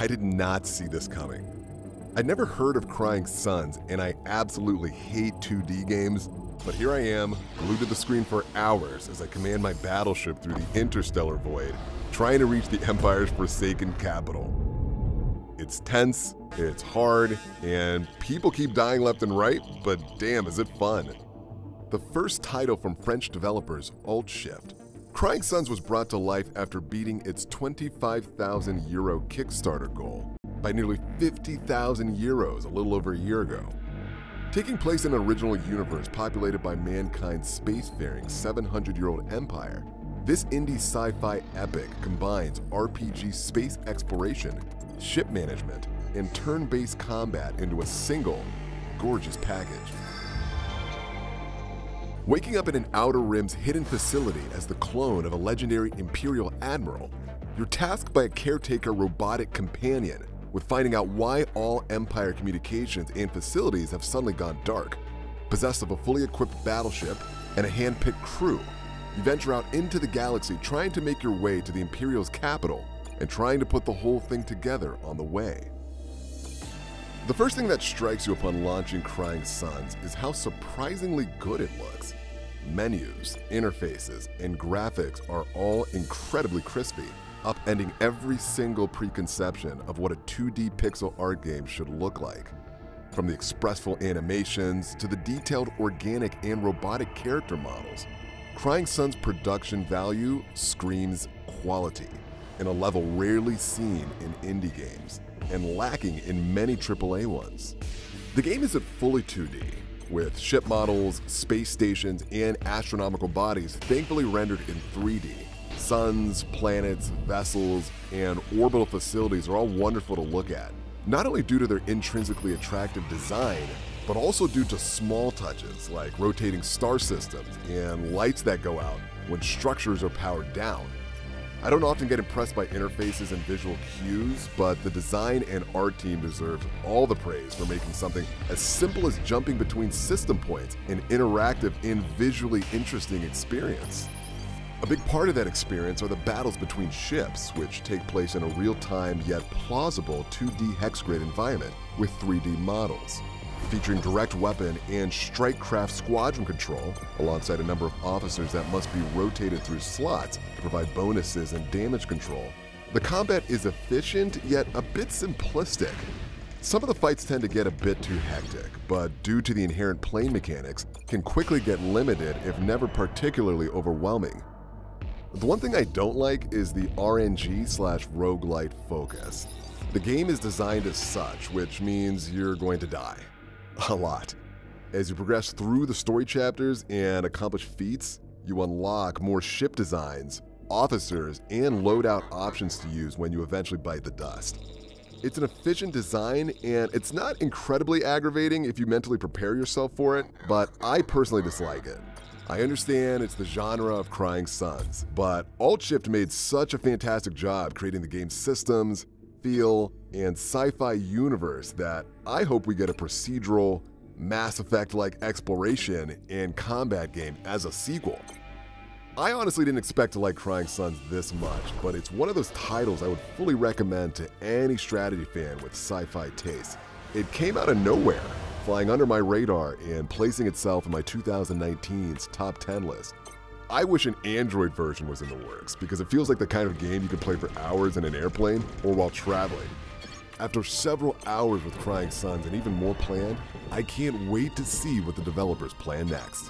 I did not see this coming. I'd never heard of Crying Suns, and I absolutely hate 2D games, but here I am, glued to the screen for hours as I command my battleship through the interstellar void, trying to reach the Empire's forsaken capital. It's tense, it's hard, and people keep dying left and right, but damn, is it fun. The first title from French developers Alt-Shift, Crying Suns was brought to life after beating its €25,000 Kickstarter goal by nearly 50,000 euros a little over a year ago. Taking place in an original universe populated by mankind's spacefaring 700-year-old empire, this indie sci-fi epic combines RPG space exploration, ship management, and turn-based combat into a single, gorgeous package. Waking up in an Outer Rim's hidden facility as the clone of a legendary Imperial Admiral, you're tasked by a caretaker robotic companion with finding out why all Empire communications and facilities have suddenly gone dark. Possessed of a fully equipped battleship and a hand-picked crew, you venture out into the galaxy trying to make your way to the Imperial's capital and trying to put the whole thing together on the way. The first thing that strikes you upon launching Crying Suns is how surprisingly good it looks. Menus, interfaces, and graphics are all incredibly crispy, upending every single preconception of what a 2D pixel art game should look like. From the expressful animations to the detailed organic and robotic character models, Crying Suns' production value screams quality in a level rarely seen in indie games and lacking in many AAA ones. The game isn't fully 2D, with ship models, space stations, and astronomical bodies thankfully rendered in 3D. Suns, planets, vessels, and orbital facilities are all wonderful to look at, not only due to their intrinsically attractive design, but also due to small touches like rotating star systems and lights that go out when structures are powered down. I don't often get impressed by interfaces and visual cues, but the design and art team deserves all the praise for making something as simple as jumping between system points an interactive and visually interesting experience. A big part of that experience are the battles between ships, which take place in a real-time yet plausible 2D hex grid environment with 3D models. Featuring direct weapon and strike-craft squadron control, alongside a number of officers that must be rotated through slots to provide bonuses and damage control. The combat is efficient, yet a bit simplistic. Some of the fights tend to get a bit too hectic, but due to the inherent plane mechanics, can quickly get limited if never particularly overwhelming. The one thing I don't like is the RNG/roguelite focus. The game is designed as such, which means you're going to die. A lot. As you progress through the story chapters and accomplish feats, you unlock more ship designs, officers, and loadout options to use when you eventually bite the dust. It's an efficient design, and it's not incredibly aggravating if you mentally prepare yourself for it, but I personally dislike it. I understand it's the genre of Crying Suns, but Alt-Shift made such a fantastic job creating the game's systems, feel, and sci-fi universe that I hope we get a procedural, Mass Effect-like exploration and combat game as a sequel. I honestly didn't expect to like Crying Suns this much, but it's one of those titles I would fully recommend to any strategy fan with sci-fi taste. It came out of nowhere, flying under my radar and placing itself in my 2019's top 10 list. I wish an Android version was in the works, because it feels like the kind of game you could play for hours in an airplane or while traveling. After several hours with Crying Suns and even more planned, I can't wait to see what the developers plan next.